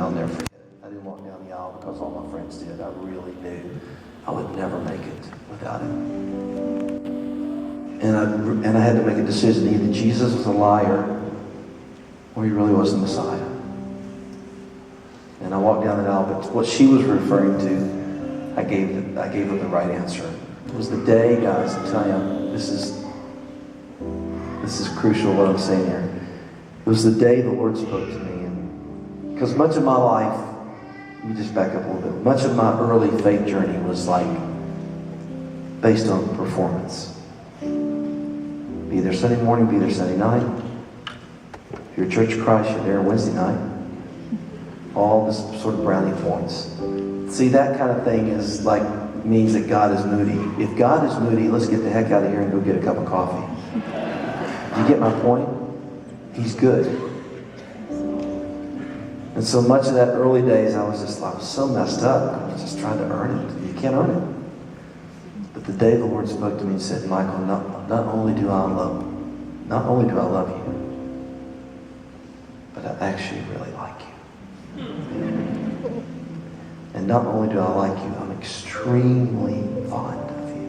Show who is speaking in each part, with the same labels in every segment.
Speaker 1: I'll never forget. I didn't walk down the aisle because all my friends did. I really knew I would never make it without him. And I had to make a decision. Either Jesus was a liar or he really was the Messiah. And I walked down the aisle, but what she was referring to, I gave her the right answer. It was the day, guys, I'm telling you, this is crucial what I'm saying here. It was the day the Lord spoke to me. And because much of my life, let me just back up a little bit. Much of my early faith journey was like based on performance. Be there Sunday morning, be there Sunday night. If you're a Church of Christ, you're there Wednesday night. All this sort of brownie points. See, that kind of thing is like, means that God is moody. If God is moody, let's get the heck out of here and go get a cup of coffee. Do you get my point? He's good. And so much of that early days, I was so messed up. I was just trying to earn it. You can't earn it. But the day the Lord spoke to me and said, Michael, not only do I love you, but I actually really like you. And not only do I like you, I'm extremely fond of you.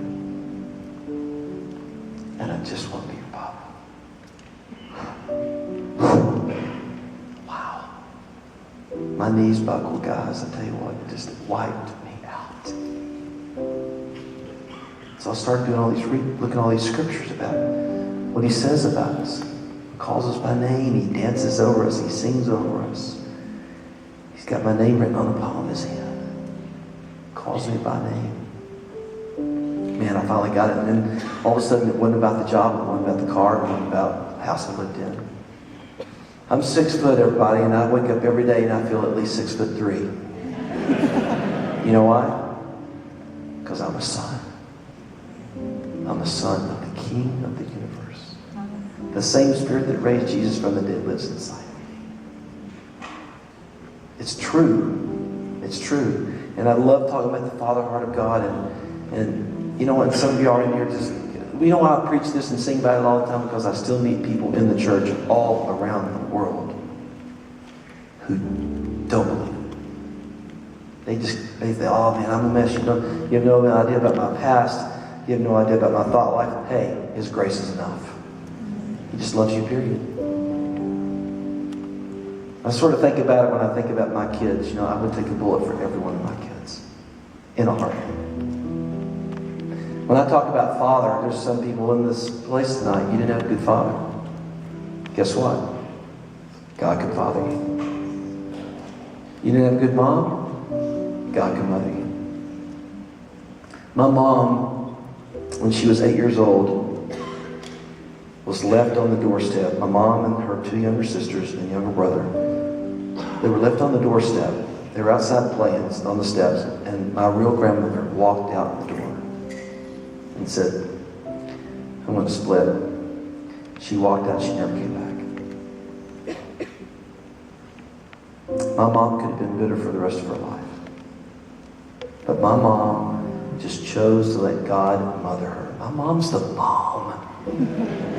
Speaker 1: And I just want to be your papa. Wow. My knees buckled, guys. I tell you what, it just wiped me out. So I started doing all these, looking at all these scriptures about what he says about us. He calls us by name. He dances over us. He sings over us. He's got my name written on the palm of his hand. Calls me by name. Man, I finally got it. And then all of a sudden, it wasn't about the job. It wasn't about the car. It wasn't about the house I lived in. I'm 6 foot, everybody, and I wake up every day and I feel at least 6'3". You know why? Because I'm a son. I'm a son of the King of the universe. The same Spirit that raised Jesus from the dead lives inside me. It's true. It's true. And I love talking about the Father heart of God. And you know what? Some of you are in here just... We know why I preach this and sing about it all the time, because I still meet people in the church all around the world who don't believe it. They say, oh man, I'm a mess. You have no idea about my past. You have no idea about my thought life. Hey, His grace is enough. He just loves you, period. I sort of think about it when I think about my kids. You know, I would take a bullet for every one of my kids. In a heartbeat. When I talk about father, there's some people in this place tonight, you didn't have a good father. Guess what? God can father you. You didn't have a good mom? God can mother you. My mom, when she was 8 years old, was left on the doorstep. My mom and her 2 younger sisters and younger brother, they were left on the doorstep. They were outside playing on the steps, and my real grandmother walked out the door and said, I want to split. She walked out, she never came back. My mom could have been bitter for the rest of her life. But my mom just chose to let God mother her. My mom's the mom.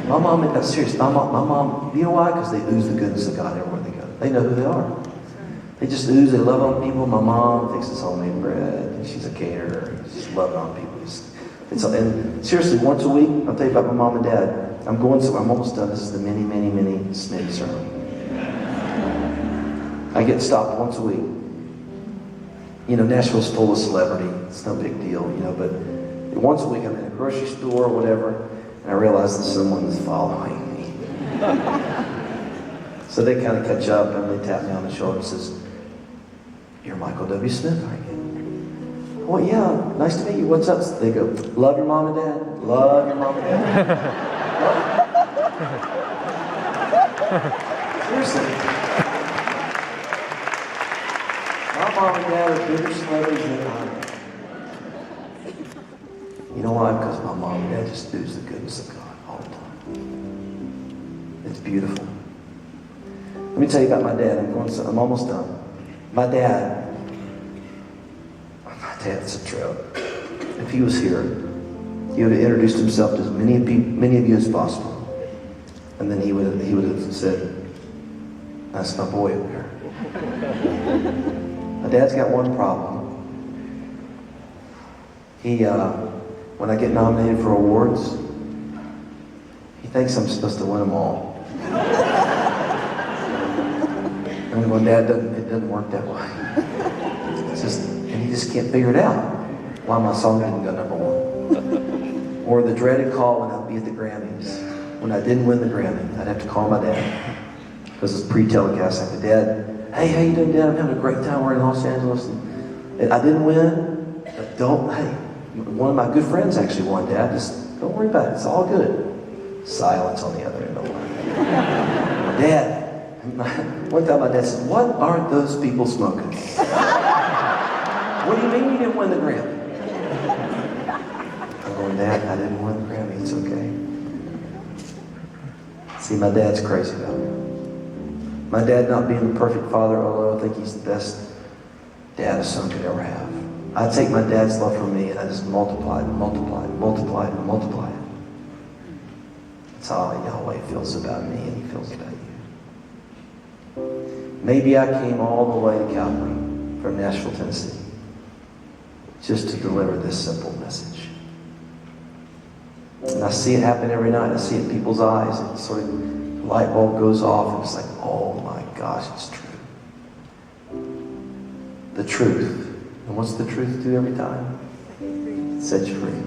Speaker 1: My mom, that's serious. My mom, you know why? Because they ooze the goodness of God everywhere they go. They know who they are. They just ooze, they love on people. My mom fixes homemade bread, and she's a caterer. She's loving on people. And seriously, once a week, I'll tell you about my mom and dad. I'm almost done. This is the mini Smitty sermon. I get stopped once a week. You know, Nashville's full of celebrity. It's no big deal, you know, but once a week I'm in a grocery store or whatever, and I realize that someone's following me. So they kind of catch up and they tap me on the shoulder and says, "You're Michael W. Smith, aren't you?" "Well, yeah, nice to meet you. What's up?" They go, "Love your mom and dad. Love your mom and dad." Seriously. My mom and dad are bigger celebrities than I am. You know why? Because my mom and dad just ooze the goodness of God all the time. It's beautiful. Let me tell you about my dad. I'm almost done. My dad's a trip. If he was here, he would have introduced himself to as many of you as possible. And then he would have said, "That's my boy over here." My dad's got one problem. He, when I get nominated for awards, he thinks I'm supposed to win them all. And I'm going, Dad, it doesn't work that way. It's just, and he just can't figure it out why my song didn't go number one. Or the dreaded call when I'd be at the Grammys. When I didn't win the Grammy, I'd have to call my dad. Because it's pre-telecast. I'd say, Dad, hey, how you doing, Dad? I'm having a great time. We're in Los Angeles. And I didn't win. But hey, one of my good friends actually won, Dad. Just don't worry about it. It's all good. Silence on the other end of the line. Dad, one time my dad said, what aren't those people smoking? What do you mean you didn't win the Grammy? I'm going, Dad, I didn't win the Grammy. It's okay. See, my dad's crazy about me. My dad not being the perfect father, although I think he's the best dad a son could ever have. I take my dad's love for me and I just multiply it, multiply it, multiply it, and multiply it. That's how Yahweh feels about me and he feels about you. Maybe I came all the way to Calgary from Nashville, Tennessee, just to deliver this simple message. And I see it happen every night. I see it in people's eyes. And sort of the light bulb goes off and it's like, oh my gosh, it's true. The truth. And what's the truth do every time? It sets you free.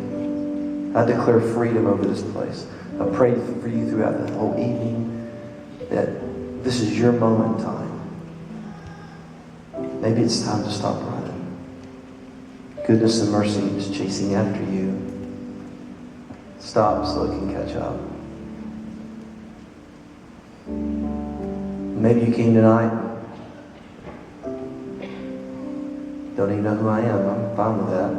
Speaker 1: I declare freedom over this place. I pray for you throughout the whole evening that this is your moment in time. Maybe it's time to stop running. Goodness and mercy is chasing after you. Stop so it can catch up. Maybe you came tonight. Don't even know who I am. I'm fine with that.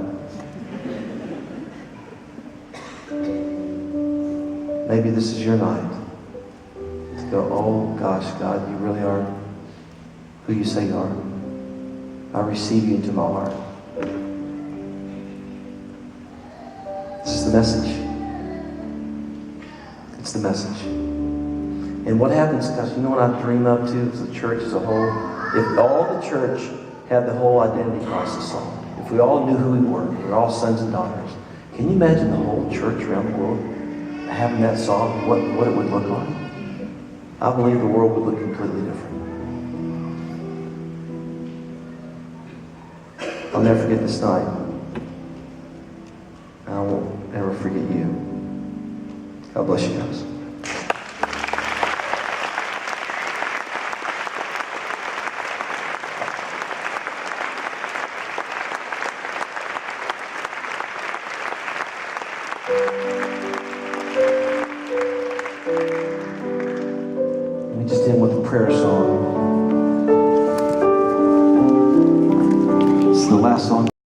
Speaker 1: Maybe this is your night to go, oh gosh, God, you really are who you say you are. I receive you into my heart. This is the message. It's the message. And what happens, guys, you know what I dream of too, as the church as a whole? If all the church had the whole identity crisis song, if we all knew who we were all sons and daughters, can you imagine the whole church around the world having that song, what it would look like? I believe the world would look completely different. I'll never forget this night. And I won't ever forget you. God bless you guys. We just end with a prayer song.